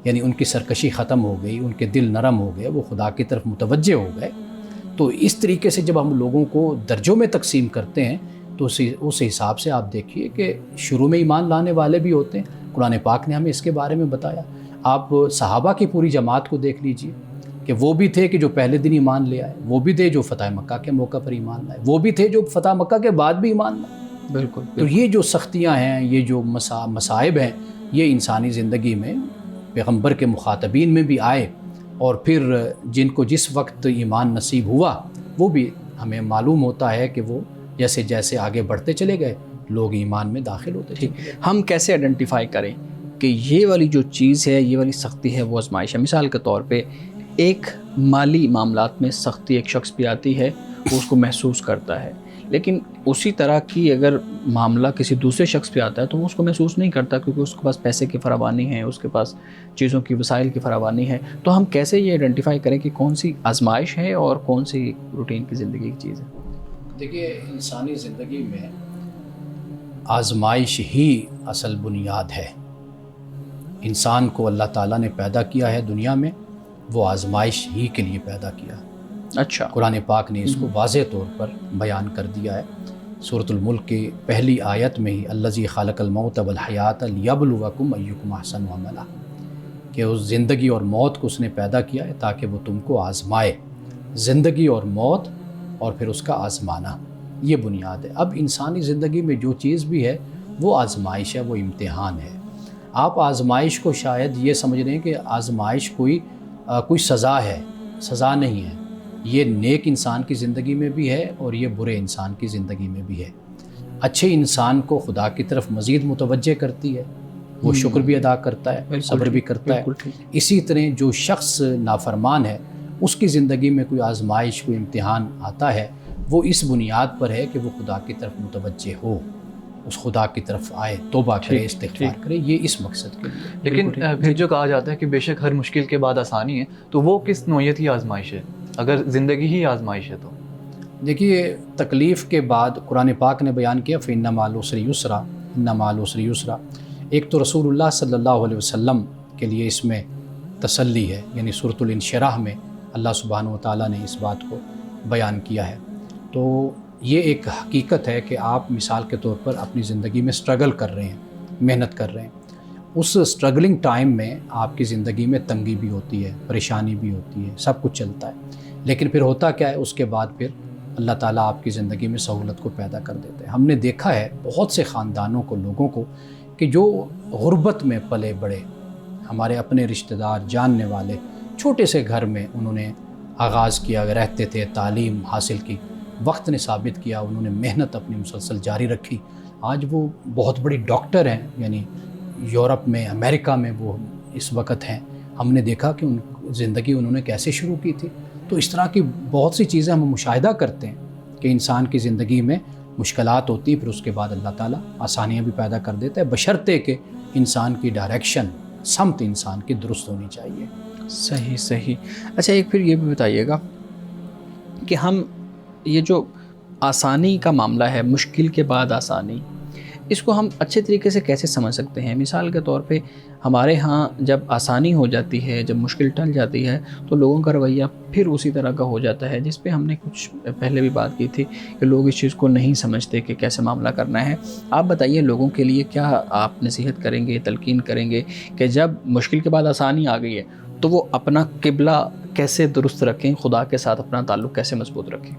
Speaker 2: یعنی ان کی سرکشی ختم ہو گئی، ان کے دل نرم ہو گئے، وہ خدا کی طرف متوجہ ہو گئے. تو اس طریقے سے جب ہم لوگوں کو درجوں میں تقسیم کرتے ہیں تو اس حساب سے آپ دیکھیے کہ شروع میں ایمان لانے والے بھی ہوتے ہیں. قرآن پاک نے ہمیں اس کے بارے میں بتایا. آپ صحابہ کی پوری جماعت کو دیکھ لیجئے کہ وہ بھی تھے کہ جو پہلے دن ایمان لے آئے، وہ بھی تھے جو فتح مکہ کے موقع پر ایمان لائے، وہ بھی تھے جو فتح مکہ کے بعد بھی ایمان لائے.
Speaker 1: بالکل.
Speaker 2: تو یہ جو سختیاں ہیں، یہ جو مصائب ہیں، یہ انسانی زندگی میں پیغمبر کے مخاطبین میں بھی آئے اور پھر جن کو جس وقت ایمان نصیب ہوا وہ بھی ہمیں معلوم ہوتا ہے کہ وہ جیسے جیسے آگے بڑھتے چلے گئے لوگ ایمان میں داخل ہوتے چلے گئے۔
Speaker 1: ہم کیسے آئیڈینٹیفائی کریں کہ یہ والی جو چیز ہے، یہ والی سختی ہے وہ آزمائش ہے؟ مثال کے طور پہ ایک مالی معاملات میں سختی ایک شخص پہ آتی ہے، وہ اس کو محسوس کرتا ہے، لیکن اسی طرح کی اگر معاملہ کسی دوسرے شخص پہ آتا ہے تو وہ اس کو محسوس نہیں کرتا، کیونکہ اس کے پاس پیسے کی فراوانی ہے، اس کے پاس چیزوں کی وسائل کی فراوانی ہے۔ تو ہم کیسے یہ آئیڈینٹیفائی کریں کہ کون سی آزمائش ہے اور کون سی روٹین کی زندگی کی چیز ہے؟
Speaker 2: دیکھیے، انسانی زندگی میں آزمائش ہی اصل بنیاد ہے۔ انسان کو اللہ تعالیٰ نے پیدا کیا ہے دنیا میں، وہ آزمائش ہی کے لیے پیدا کیا۔
Speaker 1: اچھا،
Speaker 2: قرآن پاک نے اس کو واضح طور پر بیان کر دیا ہے۔ سورۃ الملک کی پہلی آیت میں ہی الذی خلق الموت والحیات لیبلوکم ایکم احسن عملا، کہ اس زندگی اور موت کو اس نے پیدا کیا ہے تاکہ وہ تم کو آزمائے۔ زندگی اور موت اور پھر اس کا آزمانا، یہ بنیاد ہے۔ اب انسانی زندگی میں جو چیز بھی ہے وہ آزمائش ہے، وہ امتحان ہے۔ آپ آزمائش کو شاید یہ سمجھ رہے ہیں کہ آزمائش کوئی سزا ہے، سزا نہیں ہے۔ یہ نیک انسان کی زندگی میں بھی ہے اور یہ برے انسان کی زندگی میں بھی ہے۔ اچھے انسان کو خدا کی طرف مزید متوجہ کرتی ہے، وہ شکر بھی ادا کرتا ہے، صبر بھی کرتا ہے۔ اسی طرح جو شخص نافرمان ہے اس کی زندگی میں کوئی آزمائش، کوئی امتحان آتا ہے، وہ اس بنیاد پر ہے کہ وہ خدا کی طرف متوجہ ہو، اس خدا کی طرف آئے، توبہ کرے، استغفار کرے، یہ اس مقصد کے لیے۔
Speaker 3: لیکن پھر جو کہا جاتا ہے کہ بے شک ہر مشکل کے بعد آسانی ہے، تو وہ کس نوعیت کی آزمائش ہے اگر زندگی ہی آزمائش ہے تو؟
Speaker 2: دیکھیے، تکلیف کے بعد قرآن پاک نے بیان کیا فَإِنَّ مَعَ الْعُسْرِ يُسْرًا، إِنَّ مَعَ الْعُسْرِ يُسْرًا۔ ایک تو رسول اللہ صلی اللہ علیہ وسلم کے لیے اس میں تسلی ہے، یعنی سورۃ الانشراح میں اللہ سبحانہ و تعالیٰ نے اس بات کو بیان کیا ہے۔ تو یہ ایک حقیقت ہے کہ آپ مثال کے طور پر اپنی زندگی میں سٹرگل کر رہے ہیں، محنت کر رہے ہیں۔ اس سٹرگلنگ ٹائم میں آپ کی زندگی میں تنگی بھی ہوتی ہے، پریشانی بھی ہوتی ہے، سب کچھ چلتا ہے، لیکن پھر ہوتا کیا ہے؟ اس کے بعد پھر اللہ تعالیٰ آپ کی زندگی میں سہولت کو پیدا کر دیتے ہیں۔ ہم نے دیکھا ہے بہت سے خاندانوں کو، لوگوں کو، کہ جو غربت میں پلے بڑے، ہمارے اپنے رشتہ دار، جاننے والے، چھوٹے سے گھر میں انہوں نے آغاز کیا، رہتے تھے، تعلیم حاصل کی، وقت نے ثابت کیا، انہوں نے محنت اپنی مسلسل جاری رکھی۔ آج وہ بہت بڑی ڈاکٹر ہیں، یعنی یورپ میں، امریکہ میں وہ اس وقت ہیں۔ ہم نے دیکھا کہ ان زندگی انہوں نے کیسے شروع کی تھی۔ تو اس طرح کی بہت سی چیزیں ہم مشاہدہ کرتے ہیں کہ انسان کی زندگی میں مشکلات ہوتی ہیں، پھر اس کے بعد اللہ تعالیٰ آسانیاں بھی پیدا کر دیتا ہے، بشرطے کہ انسان کی ڈائریکشن، سمت انسان کی درست ہونی چاہیے۔
Speaker 1: صحیح۔ اچھا، ایک پھر یہ بھی بتائیے گا کہ ہم یہ جو آسانی کا معاملہ ہے، مشکل کے بعد آسانی، اس کو ہم اچھے طریقے سے کیسے سمجھ سکتے ہیں؟ مثال کے طور پہ ہمارے ہاں جب آسانی ہو جاتی ہے، جب مشکل ٹل جاتی ہے، تو لوگوں کا رویہ پھر اسی طرح کا ہو جاتا ہے، جس پہ ہم نے کچھ پہلے بھی بات کی تھی کہ لوگ اس چیز کو نہیں سمجھتے کہ کیسے معاملہ کرنا ہے۔ آپ بتائیے، لوگوں کے لیے کیا آپ نصیحت کریں گے، تلقین کریں گے کہ جب مشکل کے بعد آسانی آ گئی ہے تو وہ اپنا قبلہ کیسے درست رکھیں، خدا کے ساتھ اپنا تعلق کیسے مضبوط رکھیں؟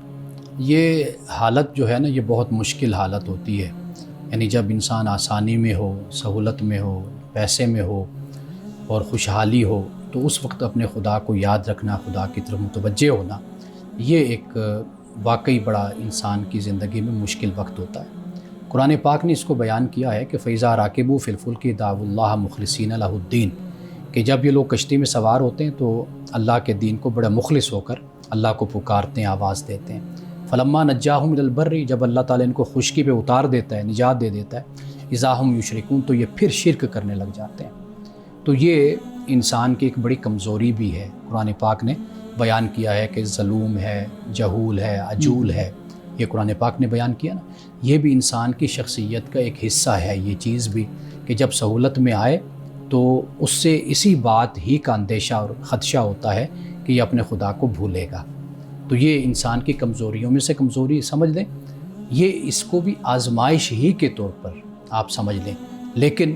Speaker 2: یہ حالت جو ہے نا، یہ بہت مشکل حالت ہوتی ہے، یعنی جب انسان آسانی میں ہو، سہولت میں ہو، پیسے میں ہو اور خوشحالی ہو، تو اس وقت اپنے خدا کو یاد رکھنا، خدا کی طرف متوجہ ہونا، یہ ایک واقعی بڑا انسان کی زندگی میں مشکل وقت ہوتا ہے۔ قرآن پاک نے اس کو بیان کیا ہے کہ فَإِذَا رَاكِبُوا فِي الْفُلْكِ دَعَوُا اللَّهَ مُخْلِصِينَ لَهُ الدِّينَ، کہ جب یہ لوگ کشتی میں سوار ہوتے ہیں تو اللہ کے دین کو بڑا مخلص ہو کر اللہ کو پکارتے ہیں، آواز دیتے ہیں۔ فلما نجاہم الی البر، جب اللہ تعالیٰ ان کو خشکی پہ اتار دیتا ہے، نجات دے دیتا ہے، اذا ہم یشرکون، تو یہ پھر شرک کرنے لگ جاتے ہیں۔ تو یہ انسان کی ایک بڑی کمزوری بھی ہے۔ قرآن پاک نے بیان کیا ہے کہ ظلوم ہے، جہول ہے، عجول ہے، یہ قرآن پاک نے بیان کیا نا، یہ بھی انسان کی شخصیت کا ایک حصہ ہے، یہ چیز بھی کہ جب سہولت میں آئے تو اس سے اسی بات ہی کا اندیشہ اور خدشہ ہوتا ہے کہ یہ اپنے خدا کو بھولے گا۔ تو یہ انسان کی کمزوریوں میں سے کمزوری سمجھ لیں، یہ اس کو بھی آزمائش ہی کے طور پر آپ سمجھ لیں۔ لیکن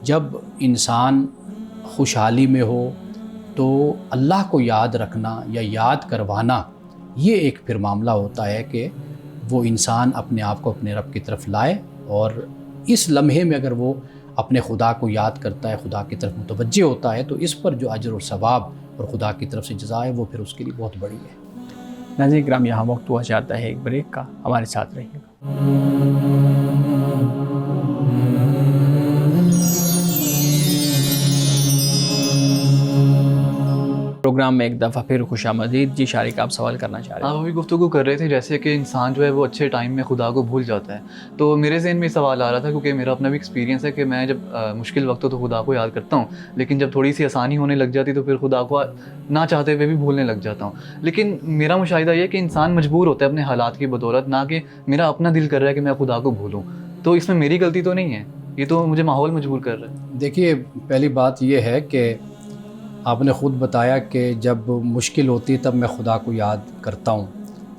Speaker 2: جب انسان خوشحالی میں ہو تو اللہ کو یاد رکھنا یا یاد کروانا، یہ ایک پھر معاملہ ہوتا ہے کہ وہ انسان اپنے آپ کو اپنے رب کی طرف لائے، اور اس لمحے میں اگر وہ اپنے خدا کو یاد کرتا ہے، خدا کی طرف متوجہ ہوتا ہے، تو اس پر جو اجر و ثواب اور خدا کی طرف سے جزا ہے وہ پھر اس کے لیے بہت بڑی ہے۔
Speaker 1: ناظرین کرام، یہاں وقت ہوا چاہتا ہے ایک بریک کا، ہمارے ساتھ رہیے گا۔ پروگرام میں ایک دفعہ پھر خوش آمدید۔ جی شارق، آپ سوال کرنا چاہ رہے ہیں؟
Speaker 3: آپ ابھی گفتگو کر رہے تھے جیسے کہ انسان جو ہے وہ اچھے ٹائم میں خدا کو بھول جاتا ہے، تو میرے ذہن میں سوال آ رہا تھا کیونکہ میرا اپنا بھی ایکسپیرینس ہے کہ میں جب مشکل وقت ہو تو خدا کو یاد کرتا ہوں، لیکن جب تھوڑی سی آسانی ہونے لگ جاتی تو پھر خدا کو نہ چاہتے ہوئے بھی بھولنے لگ جاتا ہوں۔ لیکن میرا مشاہدہ یہ ہے کہ انسان مجبور ہوتا ہے اپنے حالات کی بدولت، نہ کہ میرا اپنا دل کر رہا ہے کہ میں خدا کو بھولوں، تو اس میں میری غلطی تو نہیں ہے، یہ تو مجھے ماحول مجبور کر رہا ہے۔
Speaker 2: دیکھیے، پہلی بات یہ ہے کہ آپ نے خود بتایا کہ جب مشکل ہوتی ہے تب میں خدا کو یاد کرتا ہوں،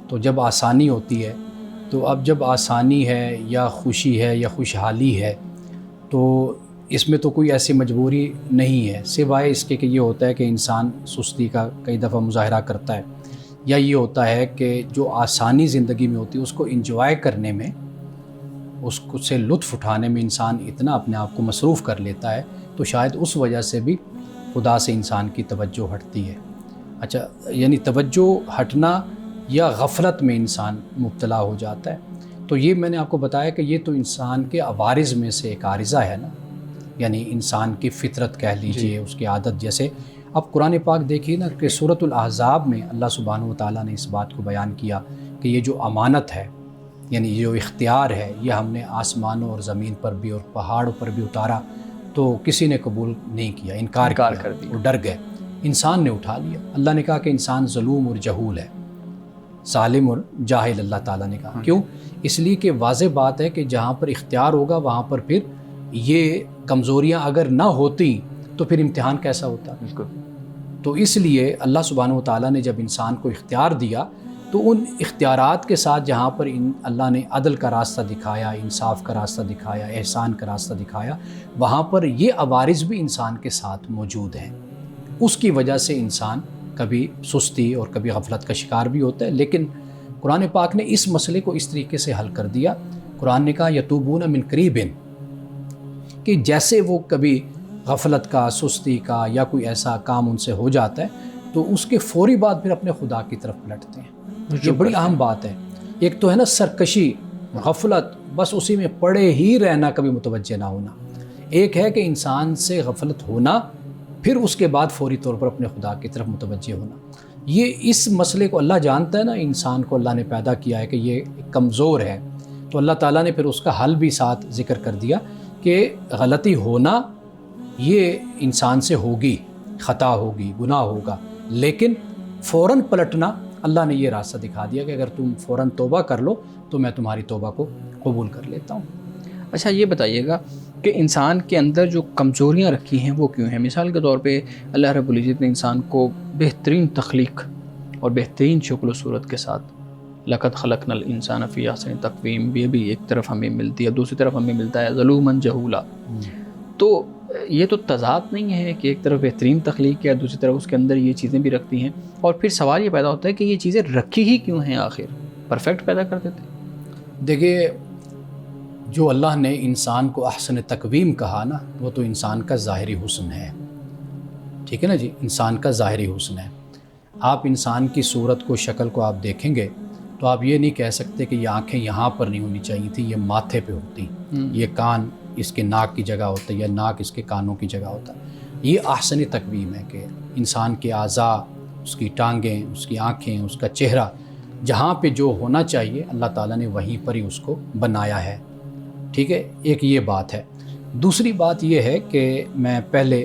Speaker 2: تو جب آسانی ہوتی ہے، تو اب جب آسانی ہے یا خوشی ہے یا خوشحالی ہے تو اس میں تو کوئی ایسی مجبوری نہیں ہے، سوائے اس کے کہ یہ ہوتا ہے کہ انسان سستی کا کئی دفعہ مظاہرہ کرتا ہے، یا یہ ہوتا ہے کہ جو آسانی زندگی میں ہوتی ہے اس کو انجوائے کرنے میں، اس کو سے لطف اٹھانے میں انسان اتنا اپنے آپ کو مصروف کر لیتا ہے، تو شاید اس وجہ سے بھی خدا سے انسان کی توجہ ہٹتی ہے۔ اچھا، یعنی توجہ ہٹنا یا غفلت میں انسان مبتلا ہو جاتا ہے، تو یہ میں نے آپ کو بتایا کہ یہ تو انسان کے عوارض میں سے ایک عارضہ ہے نا، یعنی انسان کی فطرت کہہ لیجئے، اس کی عادت۔ جیسے اب قرآن پاک دیکھیے نا کہ سورۃ الاحزاب میں اللہ سبحانہ و تعالیٰ نے اس بات کو بیان کیا کہ یہ جو امانت ہے، یعنی یہ جو اختیار ہے، یہ ہم نے آسمانوں اور زمین پر بھی اور پہاڑوں پر بھی اتارا، تو کسی نے قبول نہیں کیا، انکار کر دیا، وہ ڈر گئے، انسان نے اٹھا لیا۔ اللہ نے کہا کہ انسان ظلوم اور جہول ہے، ظالم اور جاہل، اللہ تعالیٰ نے کہا۔ کیوں؟ اس لیے کہ واضح بات ہے کہ جہاں پر اختیار ہوگا وہاں پر پھر یہ کمزوریاں اگر نہ ہوتی تو پھر امتحان کیسا ہوتا؟
Speaker 3: بالکل۔
Speaker 2: تو اس لیے اللہ سبحانہ و تعالیٰ نے جب انسان کو اختیار دیا تو ان اختیارات کے ساتھ جہاں پر اللہ نے عدل کا راستہ دکھایا، انصاف کا راستہ دکھایا، احسان کا راستہ دکھایا، وہاں پر یہ عوارض بھی انسان کے ساتھ موجود ہیں۔ اس کی وجہ سے انسان کبھی سستی اور کبھی غفلت کا شکار بھی ہوتا ہے، لیکن قرآن پاک نے اس مسئلے کو اس طریقے سے حل کر دیا۔ قرآن نے کہا یتوبون من قریب، کہ جیسے وہ کبھی غفلت کا، سستی کا یا کوئی ایسا کام ان سے ہو جاتا ہے تو اس کے فوری بعد پھر اپنے خدا کی طرف پلٹتے ہیں۔ یہ بڑی اہم بات ہے۔ ایک تو ہے نا سرکشی، غفلت، بس اسی میں پڑے ہی رہنا، کبھی متوجہ نہ ہونا۔ ایک ہے کہ انسان سے غفلت ہونا، پھر اس کے بعد فوری طور پر اپنے خدا کی طرف متوجہ ہونا۔ یہ اس مسئلے کو اللہ جانتا ہے نا، انسان کو اللہ نے پیدا کیا ہے کہ یہ کمزور ہے، تو اللہ تعالیٰ نے پھر اس کا حل بھی ساتھ ذکر کر دیا کہ غلطی ہونا یہ انسان سے ہوگی، خطا ہوگی، گناہ ہوگا، لیکن فوراً پلٹنا اللہ نے یہ راستہ دکھا دیا کہ اگر تم فوراً توبہ کر لو تو میں تمہاری توبہ کو قبول کر لیتا ہوں۔
Speaker 1: اچھا، یہ بتائیے گا کہ انسان کے اندر جو کمزوریاں رکھی ہیں وہ کیوں ہیں؟ مثال کے طور پہ اللہ رب العزت نے انسان کو بہترین تخلیق اور بہترین شکل و صورت کے ساتھ لقد خلقنا الانسان فی احسن تقویم، یہ بھی ایک طرف ہمیں ملتی ہے، دوسری طرف ہمیں ملتا ہے ظلوما جہولا۔ تو یہ تو تضاد نہیں ہے کہ ایک طرف بہترین تخلیق ہے، دوسری طرف اس کے اندر یہ چیزیں بھی رکھتی ہیں، اور پھر سوال یہ پیدا ہوتا ہے کہ یہ چیزیں رکھی ہی کیوں ہیں؟ آخر پرفیکٹ پیدا کر دیتے۔
Speaker 2: دیکھیے، جو اللہ نے انسان کو احسن تقویم کہا نا، وہ تو انسان کا ظاہری حسن ہے، ٹھیک ہے نا جی، انسان کا ظاہری حسن ہے۔ آپ انسان کی صورت کو، شکل کو آپ دیکھیں گے تو آپ یہ نہیں کہہ سکتے کہ یہ آنکھیں یہاں پر نہیں ہونی چاہیے تھی، یہ ماتھے پہ ہوتی، یہ کان اس کے ناک کی جگہ ہوتا ہے، یا ناک اس کے کانوں کی جگہ ہوتا ہے۔ یہ احسن تقویم ہے کہ انسان کے اعضاء، اس کی ٹانگیں، اس کی آنکھیں، اس کا چہرہ، جہاں پہ جو ہونا چاہیے اللہ تعالیٰ نے وہیں پر ہی اس کو بنایا ہے، ٹھیک ہے۔ ایک یہ بات ہے۔ دوسری بات یہ ہے کہ میں پہلے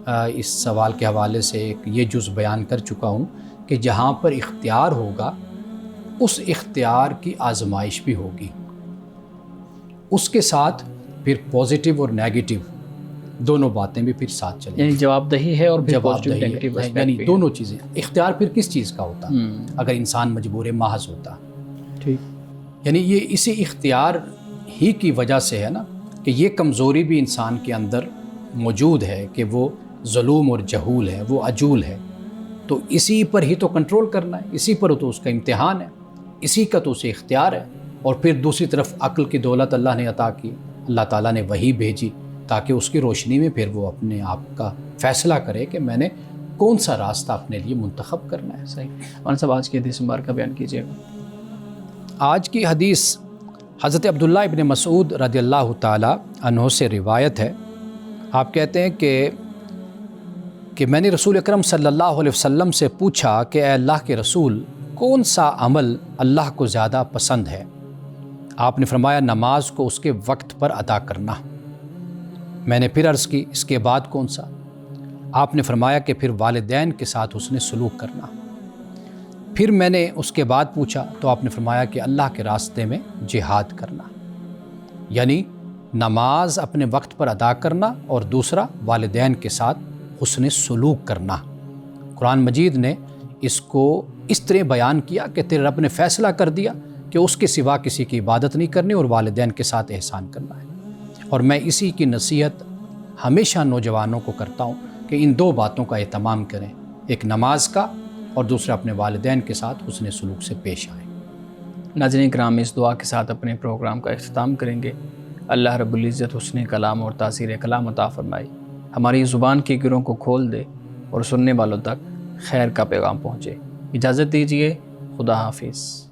Speaker 2: اس سوال کے حوالے سے ایک یہ جز بیان کر چکا ہوں کہ جہاں پر اختیار ہوگا اس اختیار کی آزمائش بھی ہوگی، اس کے ساتھ پھر پازیٹیو اور نیگیٹو دونوں باتیں بھی پھر ساتھ چلیں،
Speaker 1: یعنی جواب دہی ہے اور پھر
Speaker 2: جواب
Speaker 1: پازیٹیو
Speaker 2: دہی
Speaker 1: نیگیٹو
Speaker 2: ہے، یعنی دونوں چیزیں۔ اختیار پھر کس چیز کا ہوتا اگر انسان مجبور محض ہوتا؟
Speaker 1: ٹھیک،
Speaker 2: یعنی یہ اسی اختیار ہی کی وجہ سے ہے نا کہ یہ کمزوری بھی انسان کے اندر موجود ہے کہ وہ ظلوم اور جہول ہے، وہ عجول ہے، تو اسی پر ہی تو کنٹرول کرنا ہے، اسی پر تو اس کا امتحان ہے، اسی کا تو اسے اختیار ہے۔ اور پھر دوسری طرف عقل کی دولت اللہ نے عطا کی، اللہ تعالیٰ نے وحی بھیجی تاکہ اس کی روشنی میں پھر وہ اپنے آپ کا فیصلہ کرے کہ میں نے کون سا راستہ اپنے لیے منتخب کرنا ہے۔
Speaker 1: صحیح۔ مولانا صاحب آج کی حدیث مبارکہ بیان کیجیے گا۔
Speaker 2: آج کی حدیث حضرت عبداللہ ابن مسعود رضی اللہ تعالی عنہ سے روایت ہے۔ آپ کہتے ہیں کہ میں نے رسول اکرم صلی اللہ علیہ وسلم سے پوچھا کہ اے اللہ کے رسول، کون سا عمل اللہ کو زیادہ پسند ہے؟ آپ نے فرمایا نماز کو اس کے وقت پر ادا کرنا۔ میں نے پھر عرض کی اس کے بعد کون سا؟ آپ نے فرمایا کہ پھر والدین کے ساتھ حسن سلوک کرنا۔ پھر میں نے اس کے بعد پوچھا تو آپ نے فرمایا کہ اللہ کے راستے میں جہاد کرنا، یعنی نماز اپنے وقت پر ادا کرنا اور دوسرا والدین کے ساتھ حسن سلوک کرنا۔ قرآن مجید نے اس کو اس طرح بیان کیا کہ تیرے رب نے فیصلہ کر دیا کہ اس کے سوا کسی کی عبادت نہیں کرنی اور والدین کے ساتھ احسان کرنا ہے۔ اور میں اسی کی نصیحت ہمیشہ نوجوانوں کو کرتا ہوں کہ ان دو باتوں کا اہتمام کریں، ایک نماز کا اور دوسرا اپنے والدین کے ساتھ حسن سلوک سے پیش آئیں۔
Speaker 1: ناظرین کرام، اس دعا کے ساتھ اپنے پروگرام کا اختتام کریں گے۔ اللہ رب العزت حسن کلام اور تاثیر کلام عطا فرمائی، ہماری زبان کی گروں کو کھول دے اور سننے والوں تک خیر کا پیغام پہنچے۔ اجازت دیجیے، خدا حافظ۔